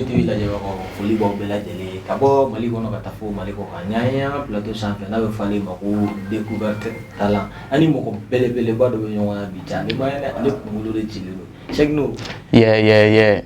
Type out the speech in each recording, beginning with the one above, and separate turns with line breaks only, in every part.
TV la jaba ko foli bo bela jele ka bo Mali kono ka tafo Mali ko ka nyaaya plateau champion na be fale ma ko découverte talent ani mo ko bele ba do be nyoma bi jani ba ne ko ngulu de chililo Chegno
yeah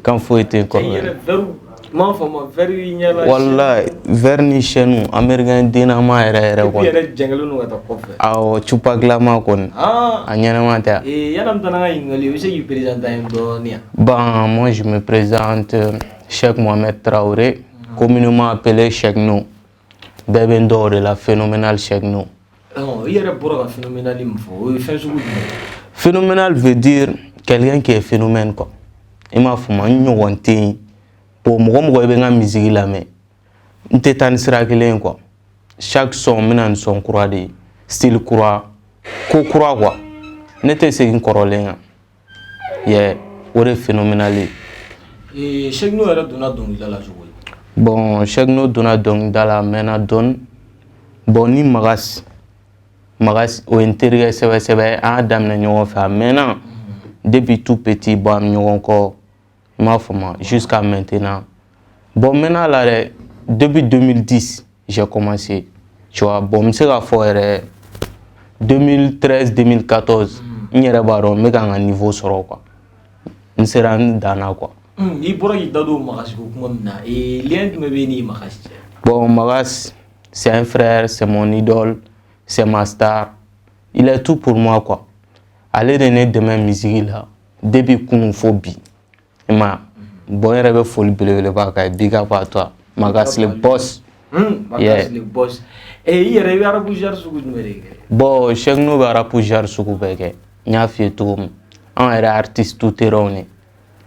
kan fo ete ko
ma fama very nyala
wallahi verni chenu américain dina ma era ko
yere jengelu no ta ko fe
aw chupa glama kon anyana mata
yanam tana ngali use yu président do nia
bon moi je me présente Cheikh Mohamed Traoré communément appelé Cheikh Nou bébé de la phénoménal Cheikh Nou
yere boro phénoménal info fait
phénoménal veut dire quelqu'un qui est phénomène quoi il m'a fait un tin pour moi be nga musique la mais nté tan sira kelen quoi chaque son mena son croix de style croix ko croix quoi n'était c'est une corolenga yeah ore phénoménal
Cheikh Nou era dona don la jogo
bon Cheikh Nou dona don la mena don bon ni magas au intérieur c'est adam na nyon fa mena depuis tout petit bon nyon ko ma femme jusqu'à maintenant. Bon, maintenant, là, depuis 2010, j'ai commencé. Tu vois, bon, c'est la fois 2013-2014, il y a un niveau sur quoi. On s'est rendu dans quoi. Bon, Magas, c'est un frère, c'est mon idole, c'est ma star. Il est tout pour moi quoi. Allez donner de ma musique là, depuis qu'on phobie. Bon, il y a folie le big up à toi. Magas le boss.
Magas le boss. Et il y a arabu jar sugu numérique.
Bon, Cheikh Nou arabu jar sugu beke. Nya fi tout. On est artiste tout terroné.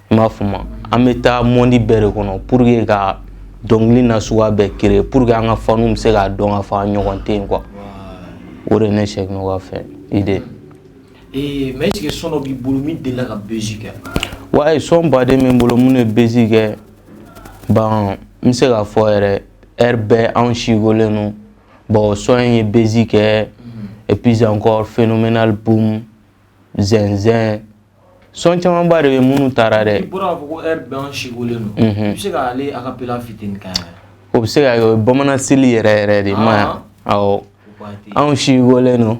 Ma fuma. Ameta mondi bere kono pour que ga dongli na suwa be créer pour que nga fanum se ga don afa nyokonte quoi. Ore ne Cheikh Nou ga fait idée.
Et mais est-ce que son obi bulumi de la musique?
Ouais, son badé men bolo mun basique ban m'se ga fo RB en chigoleno bon son est basique et puis encore phénoménal boom zinzin son chama badé munu tarare
pour avoir RB en chigoleno m'se ga aller a capella fitin ka
o se ga bomana sili yere de ma aw en chigoleno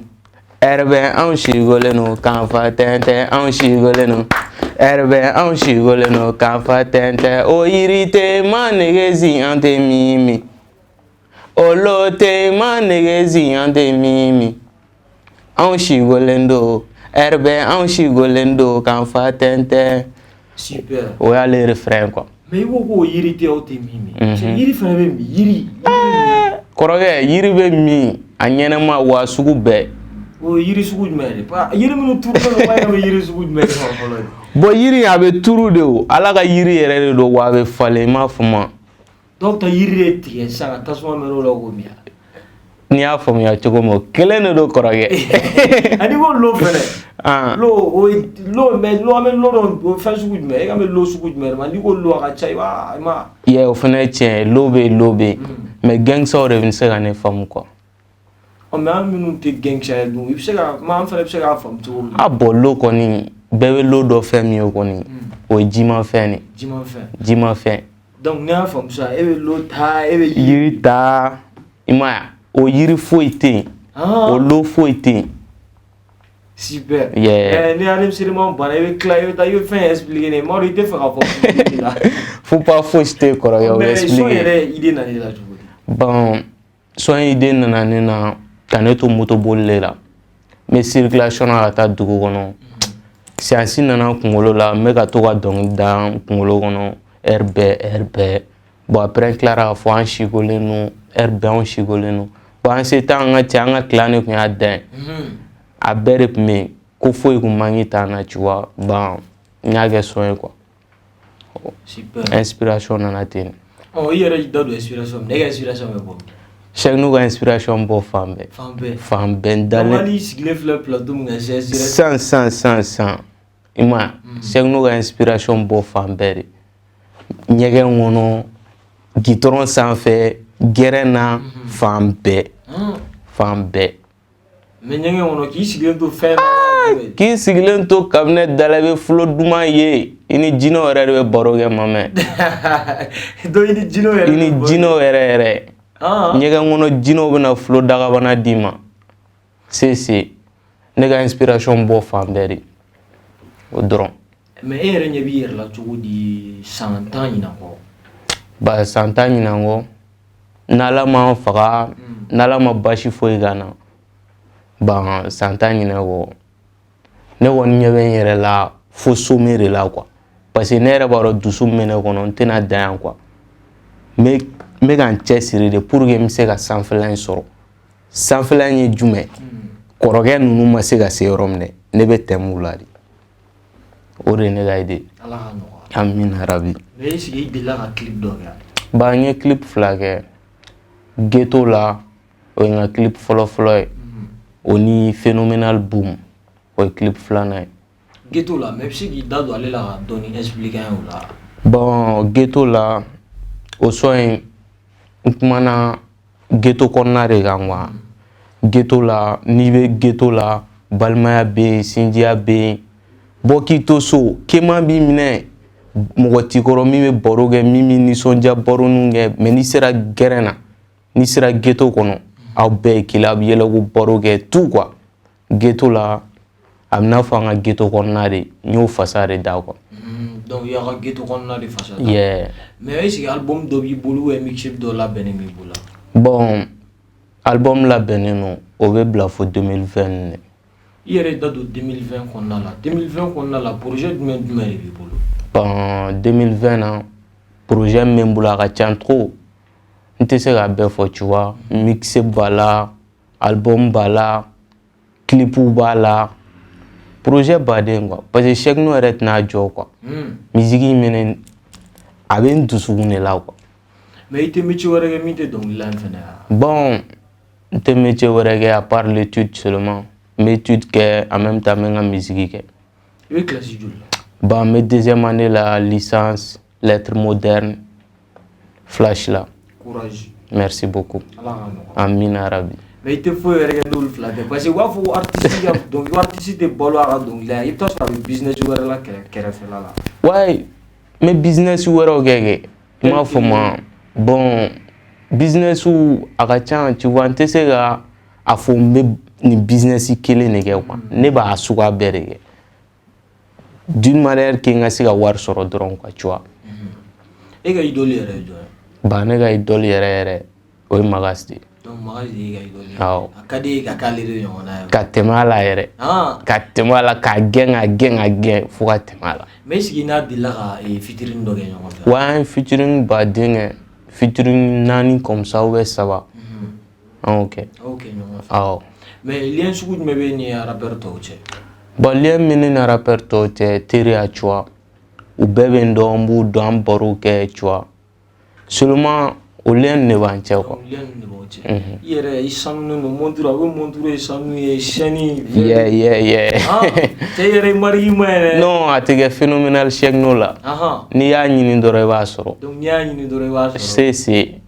RB en chigoleno kan fa tente en chigoleno Herbe an shigoleno kafa tente o irite manegezi ante mimi olote manegezi ante mimi an shigolendo herbe an shigolendo kafa tente
super
o ya le refrain quoi
mais il faut irite o te mimi c'est iri fana be mi iri
koroge yiri be mi anyena ma wa sugu be
o yiri sugu mere pa yiri minu turu no wa yiri sugu mere ko
bon yiri abe turu de o ala ka yiri yere de do wa be fale ma fuma
donc ta yiri tie sa tasuma mero lo go mia
ni a fam ya chogo mo kelen do koroge
ani go lo fere lo me do fa sugu me ga me lo sugu me ma ni go lo ka chai wa ma
ye o fene tien lobe mais gang so de vinse ga ne fam quoi
o me aminu te gang chai do il se ga ma fere se ga fam to
a bollo koni bébé lodo femi o koni o jima feni jima fen
donc na fam ça e lo ta e
yiri ta ima o yiri foite o lo foite
super
yeah
ni alim sirima bana e clayo ta yo fin expliquer ne mo ite fa ko là
faut pas foiste ko yo expliquer
mais idée na ni la
bon so idée na na kaneto moto bolle la mais circulation à ta dugu kono si ainsi nana kungolo la me ka to ka dong dan kungolo kono RB bon après clara fo an chigolenu RB an chigolenu bon en ce temps nga tianga clane ko ya den a bere me ko foi ko mangita na tu vois bon nyaage soin quoi
super
inspiration nana tin
oh yere do inspiration nega inspiration me bon
Cheikh Nou inspiration bo fambe dans
les sigle plateau nga
sans ima Cheikh Nou inspiration bo fambe nyege ngono gitron sanfé gerena fambe
mais nyege ngono ki sigle to fe
k'i sigilen to cabinet da la i bɛ flow duman ye i ni jinɛw yɛrɛ de bɛ baro kɛ mamɛ.
Donc i ni jinɛw yɛrɛ.
I ni jinɛw yɛrɛ. ɲɛgɛn kɔnɔ jinɛw bɛna flow dagabana d'i ma. c'est ne ka inspiration bɔ fan bɛɛ de o dɔrɔn.
Mais e yɛrɛ ɲɛ b'i yɛrɛ la cogo di san 10 ɲinan kɔ?
Ba san 10 ɲinan kɔ n'Ala ma faga n'Ala ma basi foyi k'an na ban san 10 ɲinan kɔ ne kɔni ɲɛ bɛ n yɛrɛ la fo sommet de la quoi parce que ne yɛrɛ b'a dɔn dusu min bɛ ne kɔnɔ n tɛna dan yan quoi n bɛ ka n cɛsiri de pour que n bɛ se ka sanfɛla in sɔrɔ sanfɛla in ye jumɛn kɔrɔkɛ ninnu ma se ka se yɔrɔ min ne bɛ tɛmɛ u la de o de ye ne ka idée.
Ala ka nɔgɔya.
Amina rabi.
Mais est-ce que i delila ka clip dɔ kɛ?
Ba n ye clip 2 kɛ Ghetto la o ye n ka clip fɔlɔ ye o ni Phénoménal Boom o ye clip 2nan ye.
Ghetto la mais i bɛ se k'i da don ale la ka dɔɔni expliquer an ye o la?
Bon Ghetto la o son in n kumana ghetto kɔnɔna de kan quoi. Ghetto la n'i bɛ ghetto la balimaya bɛ yen sinjiya bɛ yen bɔ k'i to so kɛman b'i minɛ mɔgɔ t'i kɔrɔ min bɛ baro kɛ min bɛ nisɔndiya baroninw kɛ mais n'i sera gɛrɛn na n'i sera ghetto kɔnɔ aw bɛɛ ye kelen a bɛ yɛlɛ ko baro kɛ tout quoi. Ghetto la a bɛ n'a fɔ an ka ghetto kɔnɔna de n y'o fasa de da quoi.
Donc i y'a ka ghetto kɔnɔna de fasa da.
Yeah.
Mais est-ce que album dɔ b'i bolo ou mixtape dɔ labɛnnen b'i bolo?
Bon album labɛnnen no o bɛ bila fo 2020 ne.
I yɛrɛ da don 2020 kɔnɔna la 2020 kɔnɔna la projet jumɛn de b'i bolo?
Bon 2020 na projet min bɛ n bolo a ka ca trop n tɛ se k'a bɛɛ fɔ tu vois mixtape b'a la album b'a la clipw b'a la projet baden quoi parce que Cheick No yɛrɛ tɛna jɔ quoi musique in mɛnɛ a bɛ n dusukun de la quoi.
Mais i tɛ métier wɛrɛ kɛ min tɛ dɔnkilida in fɛnɛ wa?
Bon n tɛ métier wɛrɛ kɛ à part l'étude seulement n bɛ étude kɛ en même temps n bɛ n ka musique kɛ.
I bɛ classe joli la?
Bon n bɛ deuxième année la licence lettres modernes flash la.
Courage.
Merci beaucoup.
Ala ka nɔgɔya.
Amina rabi.
Mais i tɛ foyi wɛrɛ kɛ n'olu 2 tɛ parce que u b'a fɔ ko artiste tɛ balo a ka dɔnkilida i bɛ taa sɔrɔ a bɛ business wɛrɛ la kɛrɛfɛla la.
Ouais mais business wɛrɛw kɛ i m'a fɔ ma bon business a ka ca tu vois n tɛ se ka a fɔ n bɛ nin business kelen de kɛ quoi ne b'a suguya bɛɛ de kɛ d'une manière que n ka se ka wari sɔrɔ dɔrɔn quoi tu vois.
E ka idole yɛrɛ ye jɔn ye?
Ba ne ka idole yɛrɛ o ye Magas de ye.
Donc Magas de y'i ka idole ye?
Awɔ.
A ka di e ka k'ale de ɲɔgɔnna ye?
Ka tɛmɛ a la yɛrɛ. Ka tɛmɛ a la ka gɛn fo ka tɛmɛ a la.
Mais est-ce que i n'a delila ka featuring dɔ kɛ ɲɔgɔn fɛ?
Ouais an ye featuring baden kɛ featuring 4 comme ça ou bien 3. An y'o kɛ.
A y'o kɛ ɲɔgɔn fɛ.
Awɔ.
Mais lien sugu jumɛn bɛ e ni rappeur tɔw cɛ?
Bon lien min ni rappeur tɔw cɛ teriya tu vois u bɛɛ bɛ n dɔn n b'u dɔn an baro kɛ tu vois seulement o lien de b'an cɛ quoi.
Lien de b'aw cɛ. I yɛrɛ i sanunen don montre a bɛ montre ye sanu ye chaîne.
Yeah.
Cɛ yɛrɛ i mari ma yɛrɛ.
Non a tɛ kɛ Phénoménal Cheick No la. N'i y'a ɲini dɔrɔn i b'a sɔrɔ.
Donc n'i y'a ɲini dɔrɔn i b'a sɔrɔ.
C'est.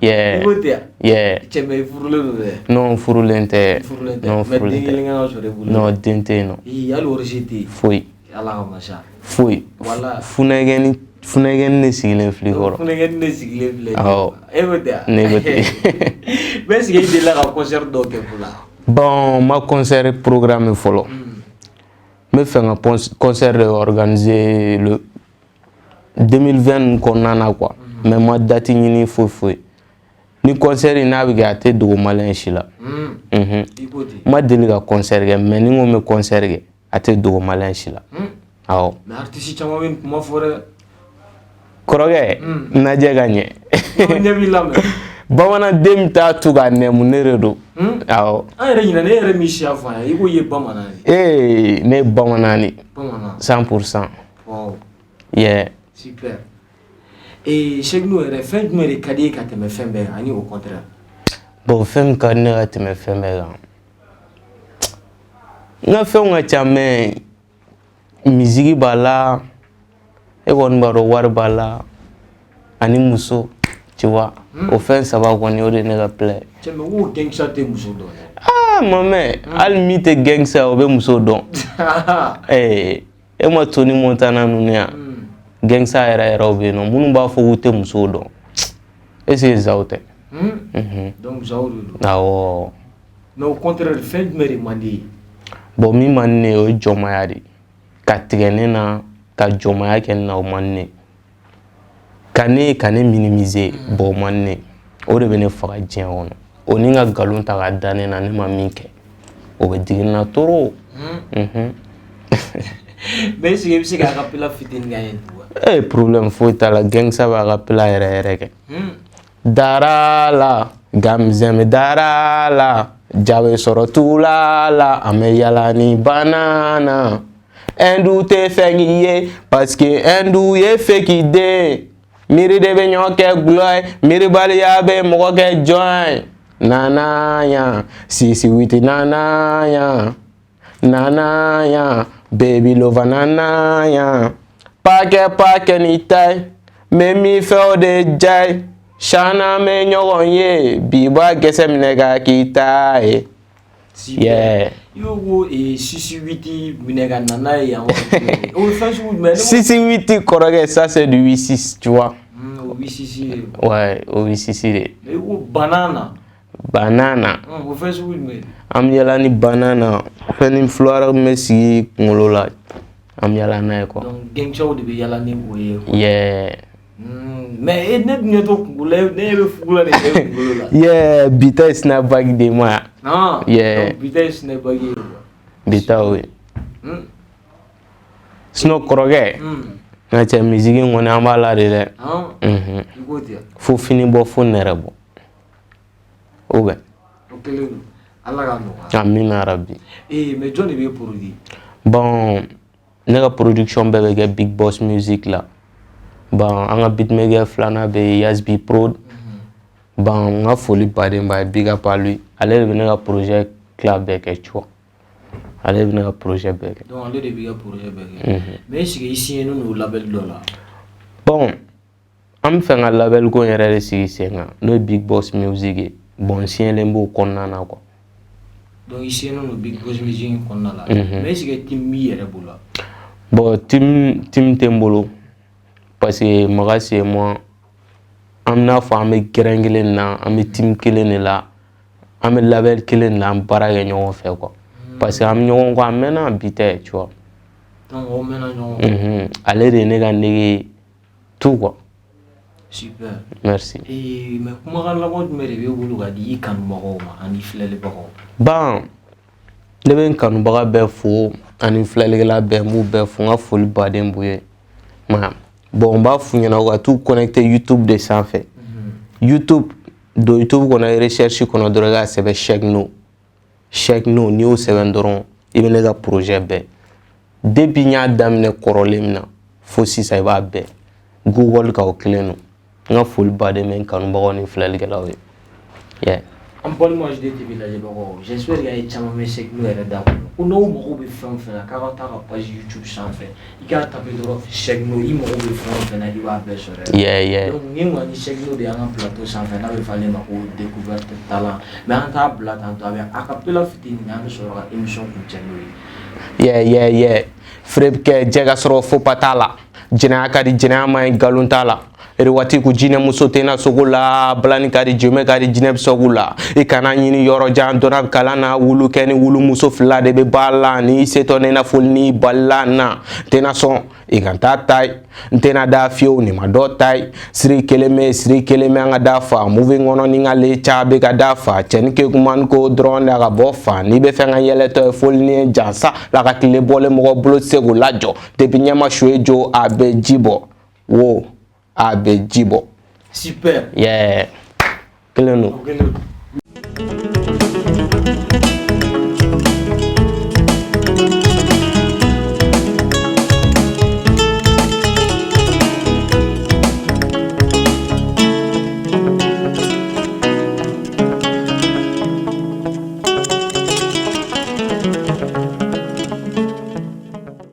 Yeah. I b'o tɛ yan?
Yeah.
Cɛ mais i furulen don dɛ?
Non furulen tɛ.
Non furulen tɛ. Mais den kelen kan ka sɔrɔ i bolo?
Non den tɛ yen nɔ.
Hali origine tɛ yen?
Foyi.
Ala ka masa.
Foyi.
Wala.
Funɛgɛni de sigilen filɛ i kɔrɔ.
Funɛgɛni de sigilen filɛ.
Awɔ.
E b'o tɛ yan?
Ne b'o tɛ.
Mais est-ce que i delila ka concert dɔw kɛ fɔlɔ?
Bon ma concert programme fɔlɔ. N bɛ fɛ ka concert de organiser le 2020 kɔnɔna na quoi. Mais ma date ɲini foyi. Ni concert in n'a bɛ kɛ a tɛ dogo maliyɛn si la.
I b'o tɛ.
Ma deli ka concert kɛ mais ni n ko n bɛ concert kɛ a tɛ dogo maliyɛn si la. Awɔ.
Mais artiste caman bɛ nin kuma fɔ dɛ.
Kɔrɔkɛ najɛ ka ɲɛ.
Ɲɛ b'i lamɛn.
Bamananden bɛ taa tu ka nɛmu ne de don. Awɔ.
An yɛrɛ ɲinɛ ne yɛrɛ min siya fɔ an ye i ko i ye bamanan de.
Ne ye bamanan de.
Bamanan.
100%.
Wow.
Yeah.
Super. Cheick No yɛrɛ fɛn jumɛn de ka di e ka tɛmɛ fɛn bɛɛ kan ani au contraire?
Bon fɛn min ka di ne ka tɛmɛ fɛn bɛɛ kan n ka fɛnw ka ca mais musique b'a la e kɔni b'a dɔn wari b'a la ani muso tu vois o fɛn 3 kɔni o de ye ne ka plaît.
Cɛ mais ko gangsta tɛ muso dɔn dɛ.
Maman, al mi te gangster o be muso don. E ma Tony Montana nunu ya. Gangster era o be no. Munu ba fo ute muso don. Ese zaute.
Donc zauru.
Awo.
Mais au contraire, fait de me demander.
Bon mi manne o jomaya di. Ka tigene na ka jomaya ken na o manne. Kane minimiser bon manne. O de be ne faga diɲɛ kɔnɔ. O ni ka galon ta ka da ne na ne ma min kɛ o bɛ digi na toro.
Mais est-ce que bɛ se k'a ka pela fitinin k'a ye tugun.
Problème foyi t'a la gangsta b'a ka pela yɛrɛ kɛ. Dara la gamzɛm dara la jabe sɔrɔ tula la an bɛ yala ni banana. Endu tɛ fɛn k'i ye parce que endu ye fake den. Miri de be ɲɔgɔn kɛ gulɔ ye miribaliya bɛ mɔgɔ kɛ jɔn ye. Nanaya, sisi witi nanaya, nanaya, baby lova nanaya. Pake ni tai, me mi fe o de jai. Shana me ɲɔgɔn ye, biba gɛsɛ minɛ ka kita ye. Yeah.
Yo go sisi witi minɛ ka nana ye yan. O fɛn sugu jumɛn?
Sisi witi kɔrɔkɛ, ça c'est du 8-6, tu vois.
O 8-6.
Ouais, o 8-6 de.
Mais o banana.
Banana.
O fɛn sugu jumɛn?
Am yala ni banana. Fɛn ni flora me sigi kunkolo la. Am yala n'a ye quoi.
Donc gangster de be yala ni o ye.
Yeah.
Mais ne dun ye to kunkolo ne bɛ fugula de kɛ kunkolo la.
Yeah, bita snapback de moi.
Ah.
Yeah.
Donc bita snapback ye.
Bita oui. Sinon kɔrɔkɛ. Na cɛ musique kɔni an b'a la de dɛ.
I ko ten.
Fo fini bɔ fo nɛrɛ bɔ. O bɛ.
O kelen don. Ala ka nɔgɔya.
Amina rabi.
Mais jɔn de bɛ produit?
Bon, ne ka production bɛɛ bɛ kɛ Big Boss Music la. Bon, an ka beatmaker filanan bɛ Yasbi Prod. Bon, n ka foli baden b'a ye, big up à lui. Ale de bɛ ne ka projet tila bɛɛ kɛ, tu vois. Ale bɛ ne ka projet bɛɛ kɛ.
Donc ale de b'i ka projet bɛɛ kɛ. Mais est-ce que i signé n'o label dɔ la?
Bon, an bɛ fɛ ka label ko yɛrɛ de sigi sen kan n'o ye Big Boss Music ye. Bon, signélen b'o kɔnɔna na quoi.
Donc i signé n'o Big Boss Music kɔnɔna la. Mais est-ce que team b'i yɛrɛ bolo?
Bon, team tɛ n bolo parce que Maga c'est moi. An bɛna fɔ an bɛ gɛrɛn kelen na, an bɛ team kelen de la, an bɛ label kelen de la, an baara kɛ ɲɔgɔn fɛ quoi. Parce que an bɛ ɲɔgɔn kɔ, an mɛnna bi tɛ, tu vois.
Donc o mɛnna ɲɔgɔn kɔ.
Ale de ye ne ka nege tout quoi.
Super.
Merci.
Mais kumakan laban jumɛn de b'e bolo ka di i kanubagaw ma ani filɛlibagaw?
Bon, ne bɛ n kanubaga bɛɛ fo ani filɛlikɛla bɛɛ n b'u bɛɛ fo, n ka foli baden b'u ye. Bon, n b'a f'u ɲɛna u ka t'u connecter YouTube de sanfɛ. YouTube don YouTube kɔnɔ recherche kɔnɔ dɔrɔn i k'a sɛbɛn Shekno. Shekno n'i y'o sɛbɛn dɔrɔn i bɛ ne ka projet bɛɛ. Depuis n y'a daminɛ kɔrɔlen min na fo sisan i b'a bɛɛ. Google ka o kelen don. N ka foli baden bɛ n kanubagaw ni filɛlikɛlaw ye. Yeah.
An balima JDTV lajɛbagaw, j'espère que a ye caman mɛn Shekno yɛrɛ da kɔnɔ. Ko n'aw mago bɛ fɛn o fɛn na k'a ka taa ka page YouTube sanfɛ i k'a taper dɔrɔn Shekno i mago bɛ fɛn o fɛn na i b'a bɛɛ sɔrɔ.
Yeah.
Donc nin kɔni Shekno de y'an ka plateau sanfɛ n'a bɛ fɔ ale ma ko découverte talent. Mais an t'a bila tantɔ a bɛ acapella fitinin an bɛ sɔrɔ ka émission kuncɛ n'o ye.
Yeah. Frère kɛ jɛ ka sɔrɔ fo pa t'a la. Jɛnɛya ka di jɛnɛya ma ɲi nkalon t'a la. Waati ko jinɛ muso tɛ na sogo la, balani ka di jɛmɛ ka di jinɛ bɛ sogo la. I kana ɲini yɔrɔ jan dɔnna kalan na, wulu kɛ ni wulu muso fila de bɛ ba la. Ni setɔ ne na foli ni balila na, tɛna sɔn i ka taa ta ye, n tɛna da fiyewu ni ma dɔ ta ye. Siri kelen bɛ an ka da fa, moving kɔnɔ ni ka leca bɛ ka da fa. Cɛni kɛ kuma ni ko dɔrɔn de a ka bɔ fa. N'i bɛ fɛ ka yɛlɛtɔ ye foli ni ye jansa, la ka tile bɔlen mɔgɔ bolo tɛ se k'o lajɔ. Depuis ɲɛma su ye jo a bɛ ji bɔ, wo. A bɛ ji bɔ.
Super.
Yeah. Kelen don.